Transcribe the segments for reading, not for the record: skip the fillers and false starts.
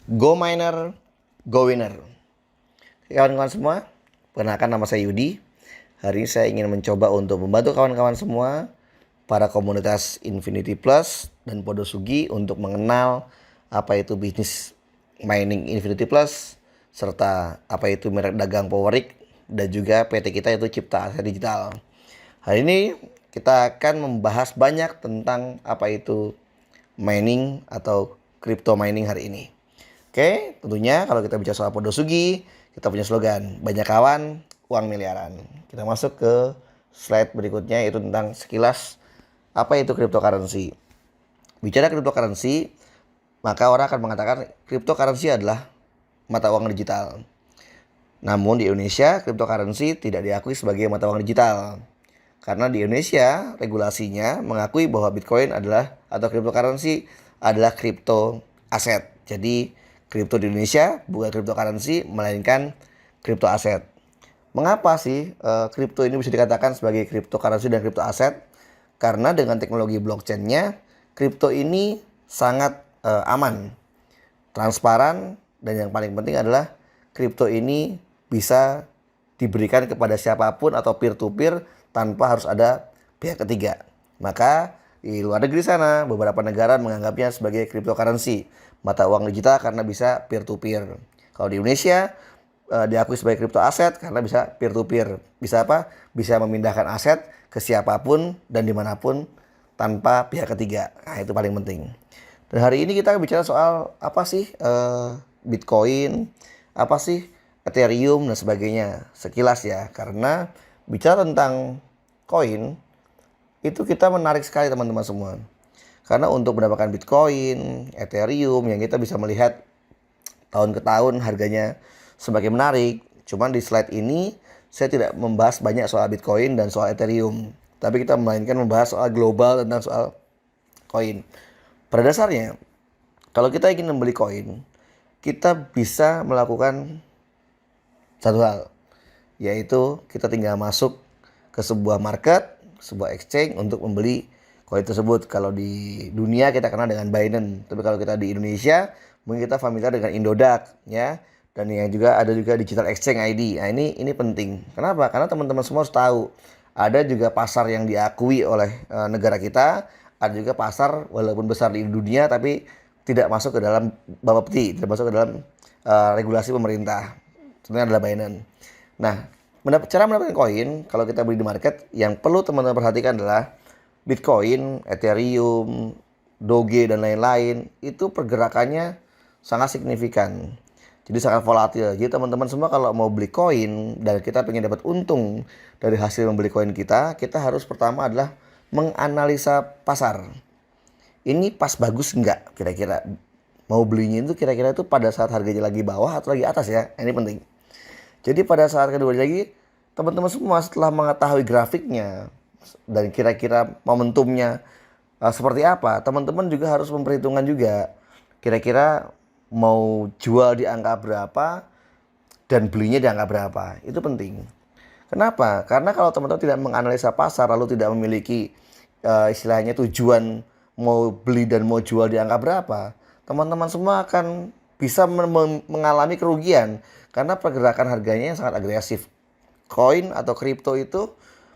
Go miner, go winner. Kawan-kawan semua, perkenalkan nama saya Yudi. Hari ini saya ingin mencoba untuk membantu kawan-kawan semua, para komunitas Infinity Plus dan Podosugi untuk mengenal apa itu bisnis mining Infinity Plus, serta apa itu merek dagang Powerik, dan juga PT kita itu Cipta Aset Digital. Hari ini kita akan membahas banyak tentang apa itu mining atau crypto mining hari ini. Oke, tentunya kalau kita bicara soal Podosugi, kita punya slogan, banyak kawan, uang miliaran. Kita masuk ke slide berikutnya, yaitu tentang sekilas apa itu cryptocurrency. Bicara cryptocurrency, maka orang akan mengatakan cryptocurrency adalah mata uang digital. Namun di Indonesia, cryptocurrency tidak diakui sebagai mata uang digital. Karena di Indonesia, regulasinya mengakui bahwa Bitcoin adalah atau cryptocurrency adalah crypto aset. Jadi kripto di Indonesia bukan cryptocurrency melainkan kripto aset. Mengapa sih kripto ini bisa dikatakan sebagai cryptocurrency dan kripto aset? Karena dengan teknologi blockchain-nya, kripto ini sangat aman, transparan, dan yang paling penting adalah kripto ini bisa diberikan kepada siapapun atau peer to peer tanpa harus ada pihak ketiga. Maka di luar negeri sana beberapa negara menganggapnya sebagai cryptocurrency, mata uang digital, karena bisa peer to peer. Kalau di Indonesia diakui sebagai crypto aset karena bisa peer to peer. Bisa apa? Bisa memindahkan aset ke siapapun dan dimanapun tanpa pihak ketiga. Nah, itu paling penting. Dan hari ini kita bicara soal apa sih Bitcoin, apa sih Ethereum dan sebagainya. Sekilas ya, karena bicara tentang koin itu kita menarik sekali teman-teman semua. Karena untuk mendapatkan Bitcoin, Ethereum yang kita bisa melihat tahun ke tahun harganya semakin menarik. Cuman di slide ini saya tidak membahas banyak soal Bitcoin dan soal Ethereum, tapi kita melainkan membahas soal global tentang soal koin. Pada dasarnya, kalau kita ingin membeli koin, kita bisa melakukan satu hal, yaitu kita tinggal masuk ke sebuah market, sebuah exchange untuk membeli koin tersebut. Kalau di dunia kita kenal dengan Binance, tapi kalau kita di Indonesia mungkin kita familiar dengan Indodax ya. Dan yang juga ada juga Digital Exchange ID. Nah, ini penting. Kenapa? Karena teman-teman semua harus tahu ada juga pasar yang diakui oleh negara kita, ada juga pasar walaupun besar di dunia tapi tidak masuk ke dalam Bapepti, tidak masuk ke dalam regulasi pemerintah. Contohnya adalah Binance. Nah, cara mendapatkan koin kalau kita beli di market, yang perlu teman-teman perhatikan adalah Bitcoin, Ethereum, Doge dan lain-lain itu pergerakannya sangat signifikan. Jadi sangat volatil. Jadi teman-teman semua kalau mau beli koin dan kita pengen dapat untung dari hasil membeli koin kita, kita harus pertama adalah menganalisa pasar. Ini pas bagus enggak kira-kira? Mau belinya itu kira-kira itu pada saat harganya lagi bawah atau lagi atas ya? Ini penting. Jadi pada saat kedua lagi, teman-teman semua setelah mengetahui grafiknya dan kira-kira momentumnya seperti apa, teman-teman juga harus memperhitungkan juga kira-kira mau jual di angka berapa dan belinya di angka berapa. Itu penting. Kenapa? Karena kalau teman-teman tidak menganalisa pasar lalu tidak memiliki istilahnya tujuan mau beli dan mau jual di angka berapa, teman-teman semua akan bisa mengalami kerugian karena pergerakan harganya yang sangat agresif. Koin atau kripto itu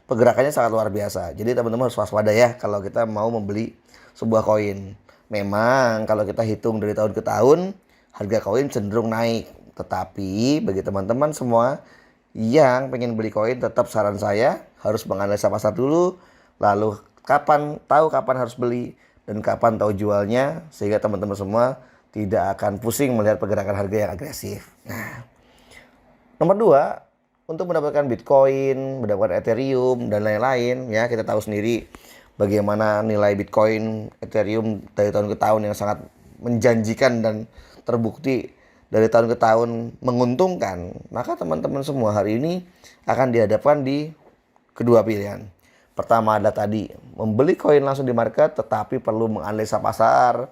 pergerakannya sangat luar biasa. Jadi teman-teman harus waspada ya kalau kita mau membeli sebuah koin. Memang kalau kita hitung dari tahun ke tahun, harga koin cenderung naik. Tetapi bagi teman-teman semua yang pengen beli koin, tetap saran saya harus menganalisa pasar dulu. Lalu tahu kapan harus beli dan kapan tahu jualnya, sehingga teman-teman semua tidak akan pusing melihat pergerakan harga yang agresif. Nah, nomor 2, untuk mendapatkan Bitcoin, mendapatkan Ethereum dan lain-lain ya, kita tahu sendiri bagaimana nilai Bitcoin, Ethereum dari tahun ke tahun yang sangat menjanjikan dan terbukti dari tahun ke tahun menguntungkan. Maka teman-teman semua hari ini akan dihadapkan di kedua pilihan. Pertama adalah tadi membeli koin langsung di market, tetapi perlu menganalisa pasar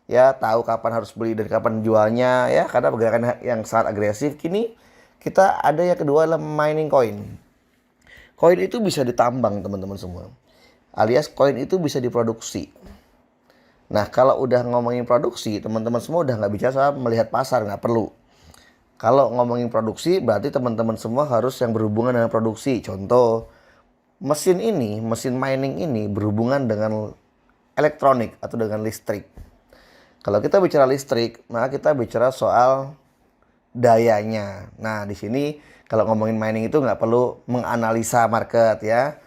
ya, tahu kapan harus beli dan kapan jualnya ya, karena pergerakan yang sangat agresif. Kini kita ada yang kedua adalah mining coin. Koin itu bisa ditambang teman-teman semua, alias koin itu bisa diproduksi. Nah, kalau udah ngomongin produksi, teman-teman semua udah nggak bicara soal melihat pasar, nggak perlu. Kalau ngomongin produksi, berarti teman-teman semua harus yang berhubungan dengan produksi. Contoh, mesin mining ini berhubungan dengan elektronik atau dengan listrik. Kalau kita bicara listrik, maka kita bicara soal dayanya. Nah, di sini kalau ngomongin mining itu nggak perlu menganalisa market ya.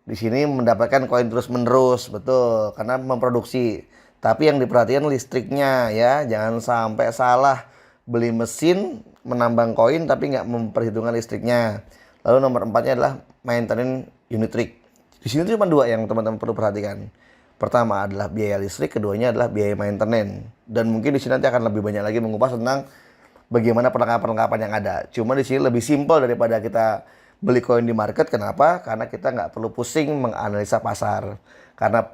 Di sini mendapatkan koin terus-menerus, betul, karena memproduksi. Tapi yang diperhatikan listriknya ya, jangan sampai salah beli mesin menambang koin tapi nggak memperhitungkan listriknya. Lalu nomor 4-nya adalah maintenance unit rig. Di sini cuma dua yang teman-teman perlu perhatikan. Pertama adalah biaya listrik, keduanya adalah biaya maintenance. Dan mungkin di sini nanti akan lebih banyak lagi mengupas tentang bagaimana perlengkapan-perlengkapan yang ada. Cuma di sini lebih simpel daripada kita beli koin di market. Kenapa? Karena kita nggak perlu pusing menganalisa pasar. Karena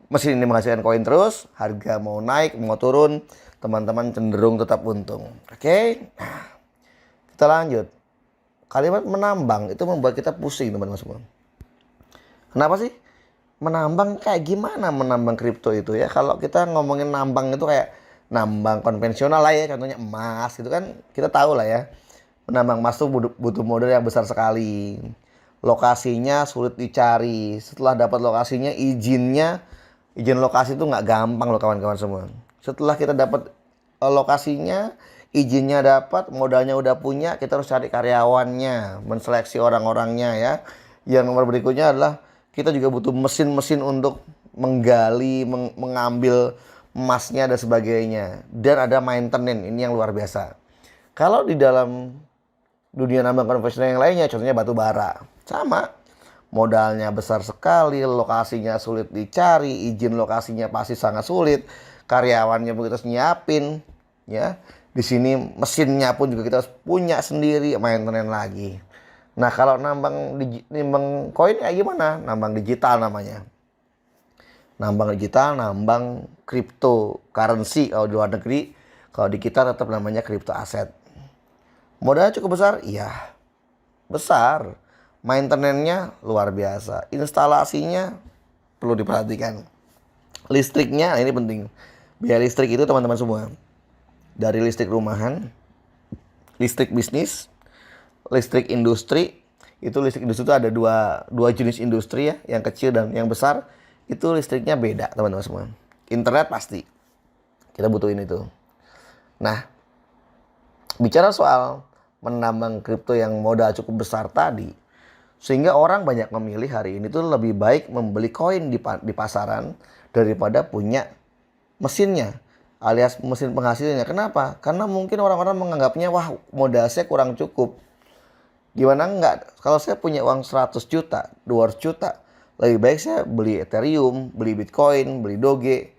mesin ini menghasilkan koin terus, harga mau naik, mau turun, teman-teman cenderung tetap untung. Oke? Nah, kita lanjut. Kalimat menambang itu membuat kita pusing, teman-teman semua. Kenapa sih? Menambang kayak gimana menambang kripto itu ya? Kalau kita ngomongin nambang itu kayak nambang konvensional lah ya, contohnya emas gitu kan, kita tahu lah ya. Menambang emas tuh butuh modal yang besar sekali. Lokasinya sulit dicari. Setelah dapat lokasinya, izin lokasi itu nggak gampang loh kawan-kawan semua. Setelah kita dapat lokasinya, izinnya dapat, modalnya udah punya, kita harus cari karyawannya, menseleksi orang-orangnya ya. Yang nomor berikutnya adalah kita juga butuh mesin-mesin untuk menggali, mengambil emasnya dan sebagainya. Dan ada maintenance, ini yang luar biasa. Kalau di dalam dunia nambang konvensional yang lainnya, contohnya batu bara, sama. Modalnya besar sekali, lokasinya sulit dicari, izin lokasinya pasti sangat sulit, karyawannya pun kita harus nyiapin, ya. Di sini mesinnya pun juga kita harus punya sendiri, maintenance lagi. Nah, kalau nambang koin kayak gimana? Nambang digital namanya. Nambang digital, nambang cryptocurrency kalau di luar negeri. Kalau di kita tetap namanya crypto aset. Modalnya cukup besar? Iya, besar. Maintenance-nya luar biasa. Instalasinya perlu diperhatikan. Listriknya, ini penting. Biaya listrik itu teman-teman semua. Dari listrik rumahan, listrik bisnis, listrik industri. Itu listrik industri itu ada dua jenis industri ya, yang kecil dan yang besar. Itu listriknya beda teman-teman semua. Internet pasti kita butuhin itu. Nah, bicara soal menambang kripto yang modal cukup besar tadi, sehingga orang banyak memilih hari ini tuh lebih baik membeli koin di pasaran daripada punya mesinnya alias mesin penghasilnya. Kenapa? Karena mungkin orang-orang menganggapnya wah modal saya kurang cukup. Gimana enggak? Kalau saya punya uang 100 juta, 200 juta, lebih baik saya beli Ethereum, beli Bitcoin, beli Doge.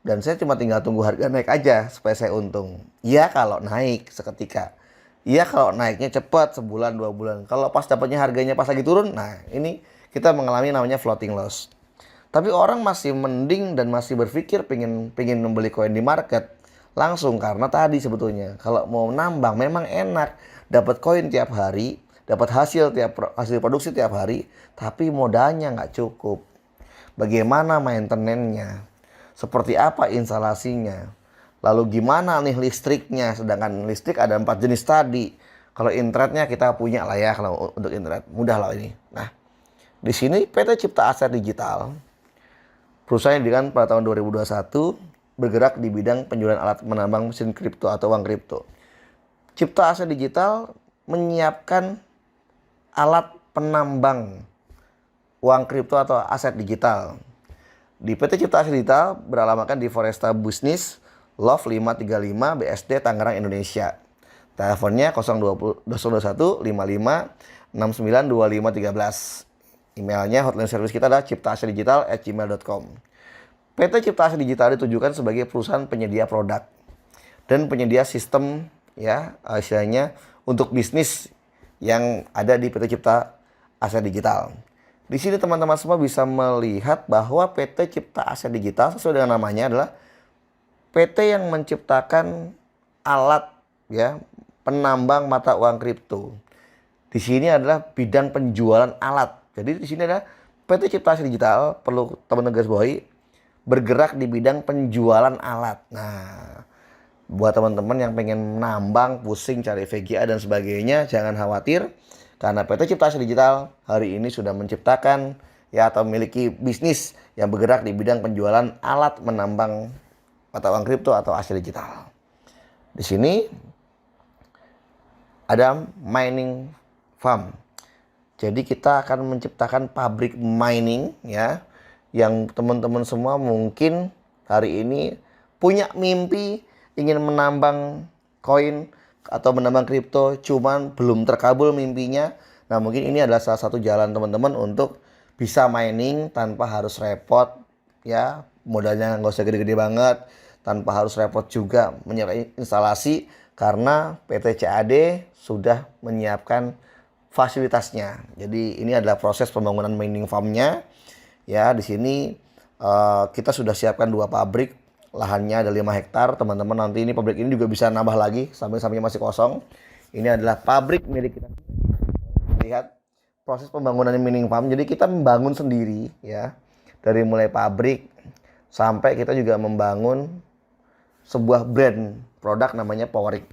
Dan saya cuma tinggal tunggu harga naik aja supaya saya untung. Iya kalau naik seketika. Iya kalau naiknya cepat, sebulan, 2 bulan. Kalau pas dapatnya harganya pas lagi turun, nah ini kita mengalami namanya floating loss. Tapi orang masih mending dan masih berpikir pengen membeli koin di market langsung karena tadi sebetulnya kalau mau nambang memang enak, dapat koin tiap hari, dapat hasil produksi tiap hari, tapi modalnya nggak cukup. Bagaimana maintenance-nya? Seperti apa instalasinya? Lalu gimana nih listriknya? Sedangkan listrik ada 4 jenis tadi. Kalau internetnya kita punya lah ya, kalau untuk internet mudah lah ini. Nah, di sini PT Cipta Aset Digital, perusahaan yang didirikan pada tahun 2021, bergerak di bidang penjualan alat menambang mesin kripto atau uang kripto. Cipta Aset Digital menyiapkan alat penambang uang kripto atau aset digital. Di PT Cipta Aset Digital beralamatkan di Foresta Business Love 535 BSD Tangerang Indonesia. Teleponnya 021 55 69 25 13. Emailnya hotline service kita adalah ciptaasetdigital@gmail.com. PT Cipta Aset Digital ditujukan sebagai perusahaan penyedia produk dan penyedia sistem ya istilahnya untuk bisnis yang ada di PT Cipta Aset Digital. Di sini teman-teman semua bisa melihat bahwa PT Cipta Aset Digital sesuai dengan namanya adalah PT yang menciptakan alat ya penambang mata uang kripto. Di sini adalah bidang penjualan alat. Jadi di sini adalah PT Cipta Aset Digital, perlu teman-teman garis bawahi, bergerak di bidang penjualan alat. Nah, buat teman-teman yang pengen nambang, pusing cari VGA dan sebagainya, jangan khawatir karena PT Cipta Asia Digital hari ini sudah menciptakan ya atau memiliki bisnis yang bergerak di bidang penjualan alat menambang mata uang kripto atau aset digital. Di sini ada mining farm. Jadi kita akan menciptakan pabrik mining ya, yang teman-teman semua mungkin hari ini punya mimpi ingin menambang koin atau menambang kripto, cuman belum terkabul mimpinya. Nah, mungkin ini adalah salah satu jalan teman-teman untuk bisa mining tanpa harus repot ya, modalnya nggak usah gede-gede banget, tanpa harus repot juga menyiapkan instalasi karena PT CAD sudah menyiapkan fasilitasnya. Jadi ini adalah proses pembangunan mining farm-nya. Ya, di sini kita sudah siapkan 2 pabrik, lahannya ada 5 hektar. Teman-teman nanti ini pabrik ini juga bisa nambah lagi, samping-sampingnya masih kosong. Ini adalah pabrik milik kita. Lihat proses pembangunan mining farm. Jadi kita membangun sendiri ya. Dari mulai pabrik sampai kita juga membangun sebuah brand produk namanya Powerik.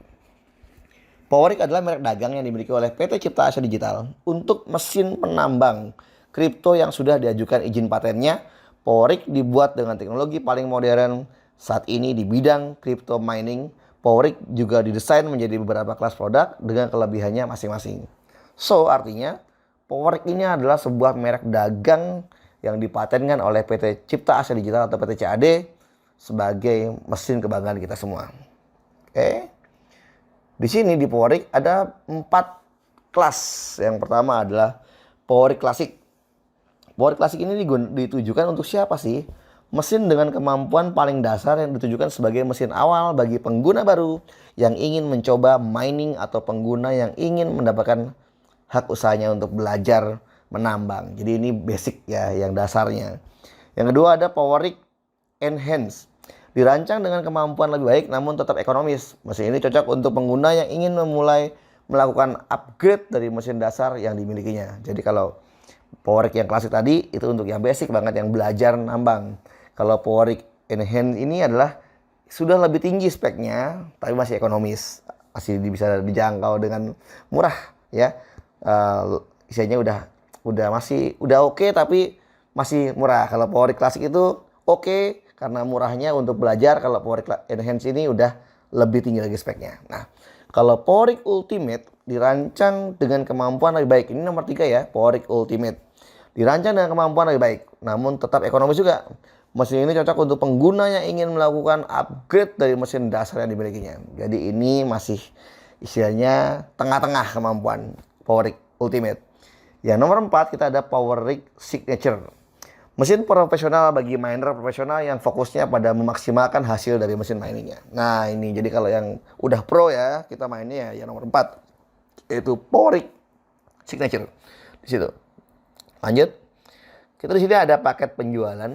Powerik adalah merek dagang yang dimiliki oleh PT Cipta Asia Digital untuk mesin penambang kripto yang sudah diajukan izin patennya. Powerik dibuat dengan teknologi paling modern saat ini di bidang crypto mining. Powerik juga didesain menjadi beberapa kelas produk dengan kelebihannya masing-masing. So, artinya Powerik ini adalah sebuah merek dagang yang dipatenkan oleh PT Cipta Asia Digital atau PT CAD sebagai mesin kebanggaan kita semua. Oke. Di sini di Powerik ada 4 kelas. Yang pertama adalah Powerik Klasik. Powerik Klasik ini ditujukan untuk siapa sih? Mesin dengan kemampuan paling dasar yang ditujukan sebagai mesin awal bagi pengguna baru yang ingin mencoba mining atau pengguna yang ingin mendapatkan hak usahanya untuk belajar menambang. Jadi ini basic ya, yang dasarnya. Yang kedua ada Powerik Enhance. Dirancang dengan kemampuan lebih baik namun tetap ekonomis. Mesin ini cocok untuk pengguna yang ingin memulai melakukan upgrade dari mesin dasar yang dimilikinya. Jadi kalau Powerik yang klasik tadi itu untuk yang basic banget, yang belajar nambang. Kalau Powerik Enhance ini adalah sudah lebih tinggi speknya tapi masih ekonomis. Masih bisa dijangkau dengan murah ya. Isinya udah oke tapi masih murah. Kalau Powerik klasik itu oke karena murahnya untuk belajar. Kalau Powerik Enhance ini udah lebih tinggi lagi speknya. Nah, kalau Powerik Ultimate dirancang dengan kemampuan lebih baik. Ini nomor 3 ya, Powerik Ultimate. Dirancang dengan kemampuan lebih baik, namun tetap ekonomis juga. Mesin ini cocok untuk pengguna yang ingin melakukan upgrade dari mesin dasar yang dimilikinya. Jadi ini masih istilahnya tengah-tengah kemampuan Powerik Ultimate. Yang nomor 4 kita ada Powerik Signature. Mesin profesional bagi miner profesional yang fokusnya pada memaksimalkan hasil dari mesin miningnya. Nah ini jadi kalau yang udah pro ya, kita mainnya ya yang nomor 4. Yaitu Powerik Signature. Di situ. Lanjut. Kita di sini ada paket penjualan,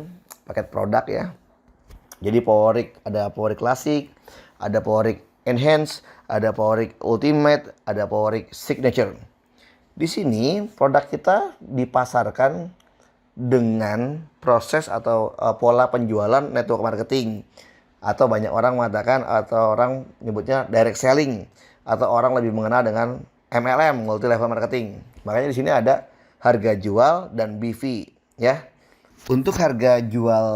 paket produk ya. Jadi Powerik, ada Powerik Klasik, ada Powerik Enhance, ada Powerik Ultimate, ada Powerik Signature. Di sini produk kita dipasarkan dengan proses atau pola penjualan network marketing, atau banyak orang mengatakan atau orang nyebutnya direct selling, atau orang lebih mengenal dengan MLM, multi level marketing. Makanya di sini ada harga jual dan BV ya. Untuk harga jual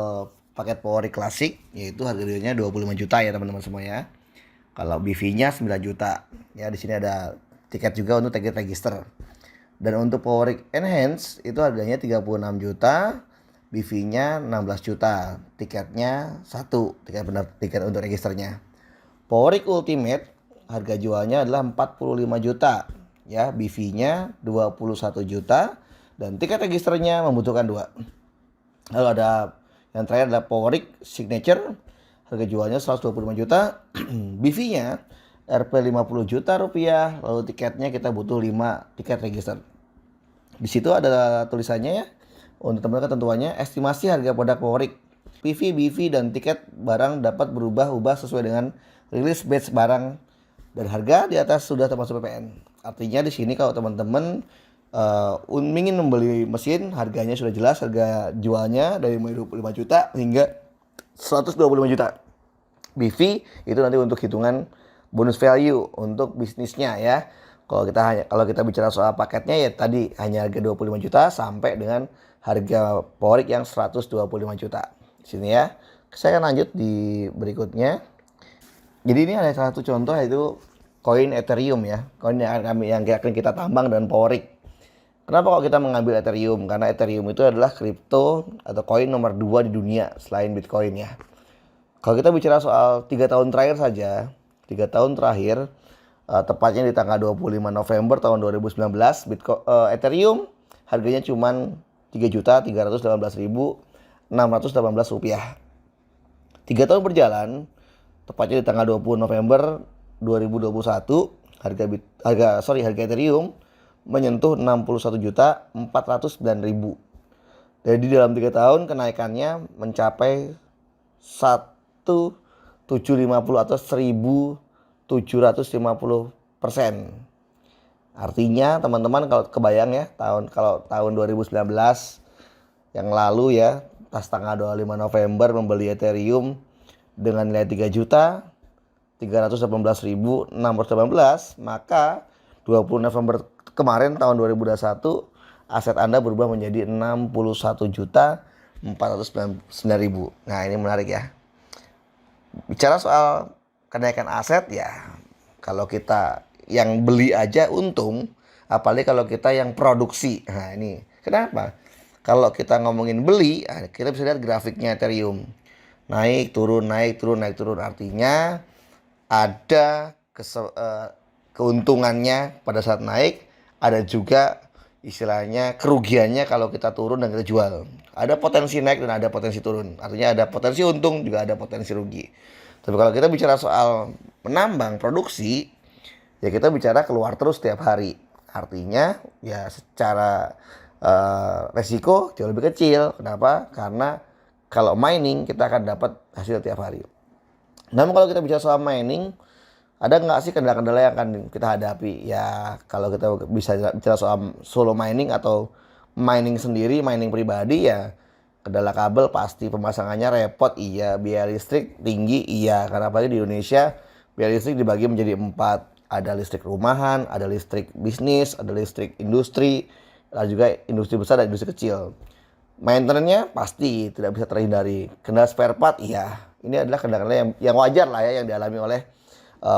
paket Powerik klasik yaitu harga jualnya 25 juta ya teman-teman semua ya. Kalau BV-nya 9 juta. Ya di sini ada tiket juga untuk tiket register. Dan untuk Powerik Enhance itu harganya 36 juta, BV-nya 16 juta, tiketnya 1, tiket untuk registernya. Powerik Ultimate harga jualnya adalah 45 juta, ya, BV-nya 21 juta dan tiket registernya membutuhkan 2. Lalu ada yang terakhir adalah Powerik Signature, harga jualnya 125 juta, BV-nya Rp 50 juta rupiah, lalu tiketnya kita butuh 5 tiket register. Di situ ada tulisannya ya, untuk teman-teman ketentuannya, estimasi harga produk Powerik, PV, BV, dan tiket barang dapat berubah-ubah sesuai dengan rilis batch barang dan harga di atas sudah termasuk PPN. Artinya di sini kalau teman-teman ingin membeli mesin, harganya sudah jelas, harga jualnya dari mulai 25 juta hingga 125 juta. BV itu nanti untuk hitungan bonus value untuk bisnisnya ya. Kalau kita bicara soal paketnya ya tadi hanya harga 25 juta sampai dengan harga Porik yang 125 juta. Di sini ya. Saya akan lanjut di berikutnya. Jadi ini ada salah satu contoh yaitu koin Ethereum ya. Koin yang akan kita tambang dengan Porik. Kenapa kok kita mengambil Ethereum? Karena Ethereum itu adalah kripto atau koin nomor 2 di dunia selain Bitcoin ya. Kalau kita bicara soal 3 tahun terakhir saja, 3 tahun terakhir, tepatnya di tanggal 25 November tahun 2019, Ethereum harganya cuma 3.318.618 rupiah. 3 tahun berjalan, tepatnya di tanggal 20 November 2021, harga Ethereum menyentuh 61.409.000. Jadi dalam 3 tahun kenaikannya mencapai 1.750 atau 1.750%. Artinya teman-teman kalau kebayang ya tahun 2019 yang lalu ya, pas tanggal 25 November membeli Ethereum dengan nilai 3.318.618, maka 20 November kemarin tahun 2021 aset Anda berubah menjadi 61.409.000. Nah, ini menarik ya. Bicara soal kenaikan aset ya, kalau kita yang beli aja untung, apalagi kalau kita yang produksi. Nah, ini kenapa? Kalau kita ngomongin beli, kita bisa lihat grafiknya Ethereum. Naik, turun, naik, turun, naik, turun. Artinya ada keuntungannya pada saat naik, ada juga istilahnya kerugiannya kalau kita turun dan kita jual. Ada potensi naik dan ada potensi turun. Artinya ada potensi untung, juga ada potensi rugi. Tapi kalau kita bicara soal menambang produksi, ya kita bicara keluar terus setiap hari. Artinya ya secara resiko jauh lebih kecil. Kenapa? Karena kalau mining kita akan dapat hasil tiap hari. Namun kalau kita bicara soal mining, ada nggak sih kendala-kendala yang akan kita hadapi? Ya kalau kita bisa bicara soal solo mining atau mining sendiri, mining pribadi ya kendala kabel pasti, pemasangannya repot, iya. Biaya listrik tinggi, iya. Karena apalagi di Indonesia biaya listrik dibagi menjadi 4. Ada listrik rumahan, ada listrik bisnis, ada listrik industri, ada juga industri besar dan industri kecil. Maintenance-nya pasti tidak bisa terhindari. Kendala spare part, iya. Ini adalah kendala yang wajar lah ya yang dialami oleh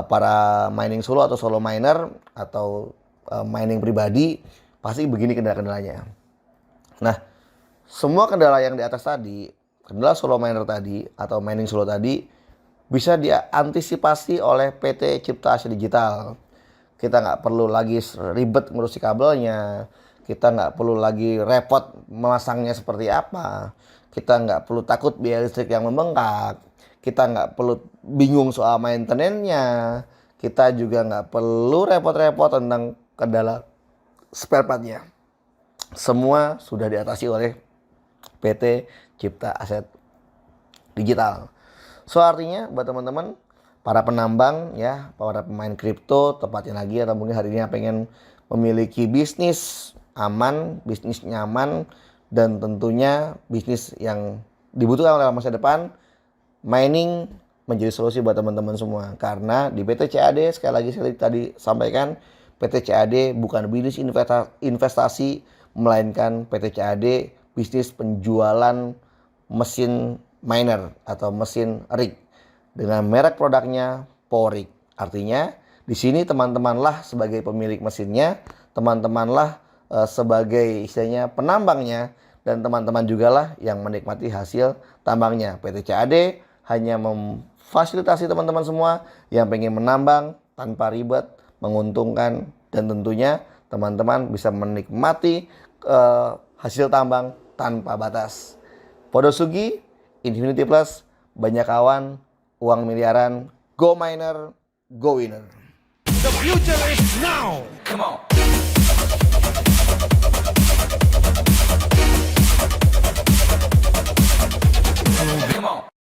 para mining solo atau solo miner atau mining pribadi. Pasti begini kendala-kendalanya. Nah, semua kendala yang di atas tadi, kendala solo miner tadi atau mining solo tadi bisa diantisipasi oleh PT Cipta Asia Digital. Kita nggak perlu lagi ribet ngurusi kabelnya, kita nggak perlu lagi repot memasangnya seperti apa, kita nggak perlu takut biaya listrik yang membengkak, kita nggak perlu bingung soal maintenance-nya, kita juga nggak perlu repot-repot tentang kendala spare part-nya. Semua sudah diatasi oleh PT Cipta Aset Digital. So artinya buat teman-teman para penambang ya, para pemain kripto tepatnya lagi, atau mungkin hari ini yang pengen memiliki bisnis aman, bisnis nyaman, dan tentunya bisnis yang dibutuhkan oleh masa depan, mining menjadi solusi buat teman-teman semua. Karena di PT CAD, sekali lagi saya tadi sampaikan, PT CAD bukan bisnis investasi, melainkan PT CAD bisnis penjualan mesin miner atau mesin rig dengan merek produknya Porik. Artinya di sini teman-temanlah sebagai pemilik mesinnya, teman-temanlah sebagai istilahnya penambangnya, dan teman-teman jugalah yang menikmati hasil tambangnya. PT CAD hanya memfasilitasi teman-teman semua yang pengen menambang tanpa ribet, menguntungkan, dan tentunya teman-teman bisa menikmati hasil tambang tanpa batas. Podosugi, Infinity Plus, banyak kawan, uang miliaran, go miner, go winner. The future is now. Come on.